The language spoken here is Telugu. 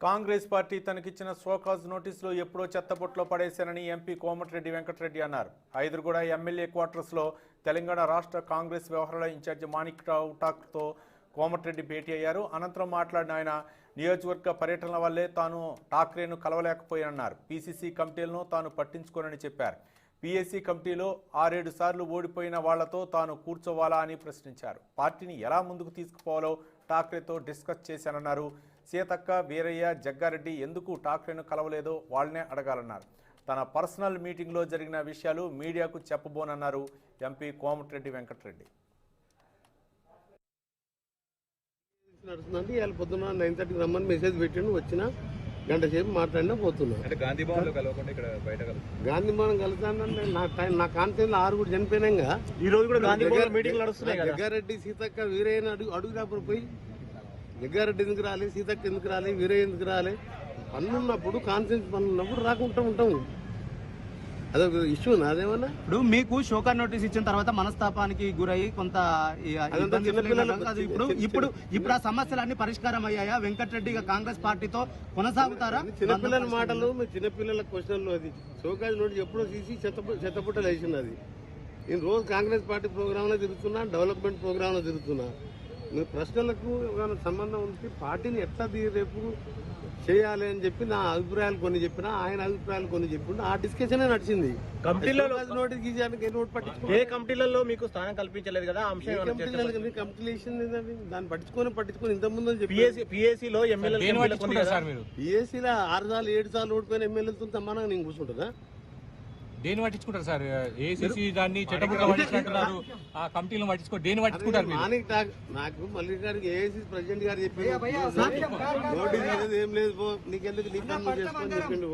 కాంగ్రెస్ పార్టీ తనకిచ్చిన షోకాజ్ నోటీసులు ఎప్పుడో చెత్తబుట్టలో పడేశారని ఎంపీ కోమటిరెడ్డి వెంకటరెడ్డి అన్నారు. హైదర్గూడ ఎమ్మెల్యే క్వార్టర్స్లో తెలంగాణ రాష్ట్ర కాంగ్రెస్ వ్యవహారాల ఇన్ఛార్జి మాణిక్రావు ఠాకూర్తో కోమటిరెడ్డి భేటీ అయ్యారు. అనంతరం మాట్లాడిన ఆయన నియోజకవర్గ పర్యటనల వల్లే తాను ఠాక్రేను కలవలేకపోయానన్నారు. పీసీసీ కమిటీలను తాను పట్టించుకోనని చెప్పారు. పీఏసీ కమిటీలో 6-7 సార్లు ఓడిపోయిన వాళ్లతో తాను కూర్చోవాలా అని ప్రశ్నించారు. పార్టీని ఎలా ముందుకు తీసుకుపోవాలో ఠాక్రేతో డిస్కస్ చేశానన్నారు. సీతక్క, వీరయ్య, జగ్గారెడ్డి ఎందుకు ఠాక్రేను కలవలేదో వాళ్ళనే అడగాలన్నారు. తన పర్సనల్ మీటింగ్లో జరిగిన విషయాలు మీడియాకు చెప్పబోనన్నారు ఎంపీ కోమటిరెడ్డి వెంకటరెడ్డి. నడుస్తుందంటే ఇవాళ పొద్దున్న 9:30కి రమ్మని మెసేజ్ పెట్టిండు. వచ్చిన గంట సేపు మాట్లాడినా పోతున్నా. గాంధీ భవన్ కలుతానంటే నా కాన్ఫరెన్స్ 6 కూడా చనిపోయినాగా. ఈ రోజు కూడా గాంధీ భవన్ మీటింగ్ నడుస్తున్నాయి. జగ్గారెడ్డి, సీతక్క, వీరయ్య అడుగునప్పుడు పోయి జగ్గారెడ్డి ఎందుకు రాలే, సీతక్క ఎందుకు రాలే, వీరయ్య ఎందుకు రాలే, పనులున్నప్పుడు కాన్ఫరెన్స్ పనులున్నప్పుడు రాకుంటా ఉంటాము. అదొక ఇష్యూ నాదేమన్నా. ఇప్పుడు మీకు షోకాజ్ నోటీస్ ఇచ్చిన తర్వాత మనస్తాపానికి గురయ్యి కొంత ఇప్పుడు ఆ సమస్యలన్నీ పరిష్కారం అయ్యాయా? వెంకటరెడ్డి కాంగ్రెస్ పార్టీతో కొనసాగుతారా? చిన్నపిల్లల మాటలు, చిన్నపిల్లల క్వశ్చన్లు. అది షోకాజ్ నోటీస్ ఎప్పుడో తీసి చెత్తపుట్టలు వేసింది. అది నేను రోజు కాంగ్రెస్ పార్టీ ప్రోగ్రాంలో తిరుగుతున్నా, డెవలప్మెంట్ ప్రోగ్రాంలో తిరుగుతున్నా. మీ ప్రశ్నలకు సంబంధం ఉంది. పార్టీని ఎట్లా రేపు చేయాలి అని చెప్పి నా అభిప్రాయాలు కొన్ని చెప్పినా, ఆయన అభిప్రాయాలు కొన్ని చెప్పిండు. ఆ డిస్కషన్ నడిచింది. ఏ కమిటీలలో మీకు స్థానం కల్పించలేదు కదా? దాన్ని పట్టించుకొని ఇంత ముందు పిఎస్సీలో ఎమ్మెల్యేలో 6 సార్లు 7 సార్లు ఓడిపోయిన ఎమ్మెల్యేలతో సమానంగా నేను కూర్చుంటుందా? దేని పట్టించుకుంటారు సార్? ఏసీసీ దాన్ని చెట్టబుట్ట పట్టించుకుంటున్నారు, ఆ కమిటీలను పట్టించుకో దేని పట్టించుకుంటారు? నాకు మల్లి గారికి ఏసీ ప్రెసిడెంట్ గారు చెప్పారు, నోటీస్ ఏం లేదు, నీకెందుకు నీ పని చేసుకొని చెప్పిండు.